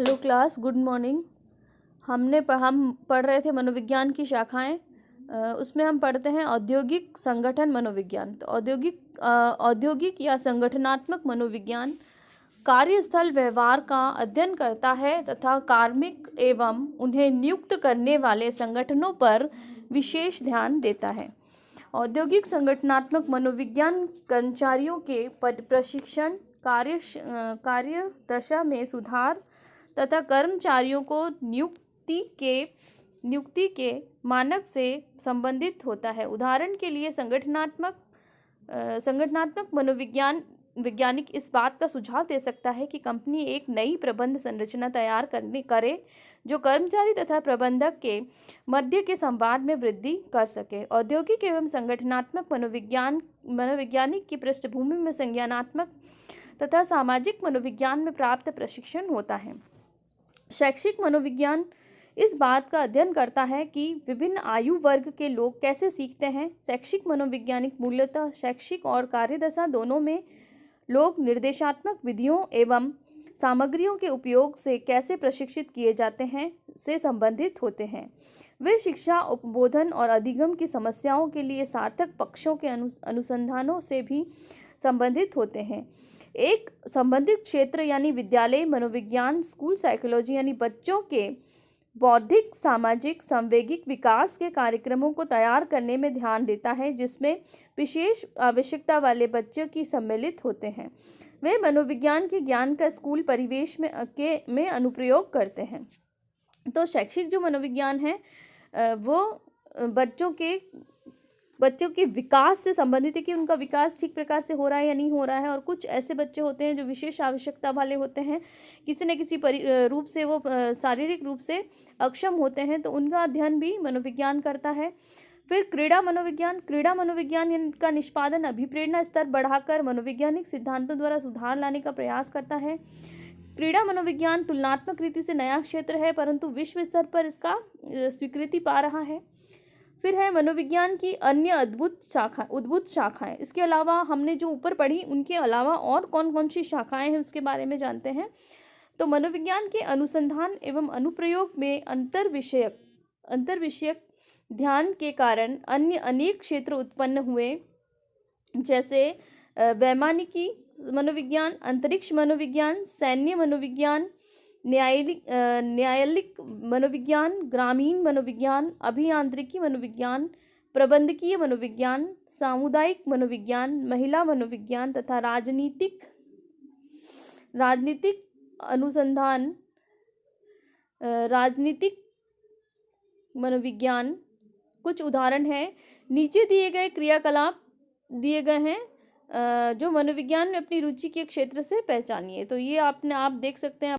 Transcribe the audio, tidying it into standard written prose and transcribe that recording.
Hello class, good morning. हम पढ़ रहे थे मनोविज्ञान की शाखाएं। उसमें हम पढ़ते हैं औद्योगिक संगठन मनोविज्ञान। तो औद्योगिक या संगठनात्मक मनोविज्ञान कार्यस्थल व्यवहार का अध्ययन करता है तथा कार्मिक एवं उन्हें नियुक्त करने वाले संगठनों पर विशेष ध्यान देता है। औद्योगिक संगठनात्मक मनोविज्ञान कर्मचारियों के प्रशिक्षण, कार्य दशा में सुधार तथा कर्मचारियों को नियुक्ति के मानक से संबंधित होता है। उदाहरण के लिए संगठनात्मक वैज्ञानिक इस बात का सुझाव दे सकता है कि कंपनी एक नई प्रबंध संरचना तैयार करे जो कर्मचारी तथा प्रबंधक के मध्य के संवाद में वृद्धि कर सके। औद्योगिक एवं संगठनात्मक मनोविज्ञानिक की पृष्ठभूमि में संज्ञानात्मक तथा सामाजिक मनोविज्ञान में प्राप्त प्रशिक्षण होता है। शैक्षिक मनोविज्ञान इस बात का अध्ययन करता है कि विभिन्न आयु वर्ग के लोग कैसे सीखते हैं। शैक्षिक मनोविज्ञानिक मूलतः शैक्षिक और कार्यदशा दोनों में लोग निर्देशात्मक विधियों एवं सामग्रियों के उपयोग से कैसे प्रशिक्षित किए जाते हैं से संबंधित होते हैं। वे शिक्षा, उपबोधन और अधिगम की समस्याओं के लिए सार्थक पक्षों के अनुसंधानों से भी संबंधित होते हैं। एक संबंधित क्षेत्र यानी विद्यालय मनोविज्ञान स्कूल साइकोलॉजी यानी बच्चों के बौद्धिक, सामाजिक, सांवेगिक विकास के कार्यक्रमों को तैयार करने में ध्यान देता है, जिसमें विशेष आवश्यकता वाले बच्चों की सम्मिलित होते हैं। वे मनोविज्ञान के ज्ञान का स्कूल परिवेश में अनुप्रयोग करते हैं। तो शैक्षिक जो मनोविज्ञान है वो बच्चों के विकास से संबंधित है कि उनका विकास ठीक प्रकार से हो रहा है या नहीं हो रहा है। और कुछ ऐसे बच्चे होते हैं जो विशेष आवश्यकता वाले होते हैं, किसी न किसी रूप से वो शारीरिक रूप से अक्षम होते हैं, तो उनका अध्ययन भी मनोविज्ञान करता है। फिर क्रीड़ा मनोविज्ञान का निष्पादन अभिप्रेरणा स्तर बढ़ाकर मनोवैज्ञानिक सिद्धांतों द्वारा सुधार लाने का प्रयास करता है। क्रीड़ा मनोविज्ञान तुलनात्मक रीति से नया क्षेत्र है, परंतु विश्व स्तर पर इसका स्वीकृति पा रहा है। फिर है मनोविज्ञान की अन्य उद्भुत शाखाएं। इसके अलावा हमने जो ऊपर पढ़ी उनके अलावा और कौन कौन सी शाखाएं हैं उसके बारे में जानते हैं। तो मनोविज्ञान के अनुसंधान एवं अनुप्रयोग में अंतर्विषयक ध्यान के कारण अन्य अनेक क्षेत्र उत्पन्न हुए, जैसे वैमानिकी मनोविज्ञान, अंतरिक्ष मनोविज्ञान, सैन्य मनोविज्ञान, न्यायालयिक मनोविज्ञान, ग्रामीण मनोविज्ञान, अभियांत्रिकी मनोविज्ञान, प्रबंधकीय मनोविज्ञान, सामुदायिक मनोविज्ञान, महिला मनोविज्ञान तथा राजनीतिक अनुसंधान, राजनीतिक मनोविज्ञान। कुछ उदाहरण हैं, नीचे दिए गए क्रियाकलाप दिए गए हैं जो मनोविज्ञान में अपनी रुचि के क्षेत्र से पहचानिए। तो ये आप देख सकते हैं।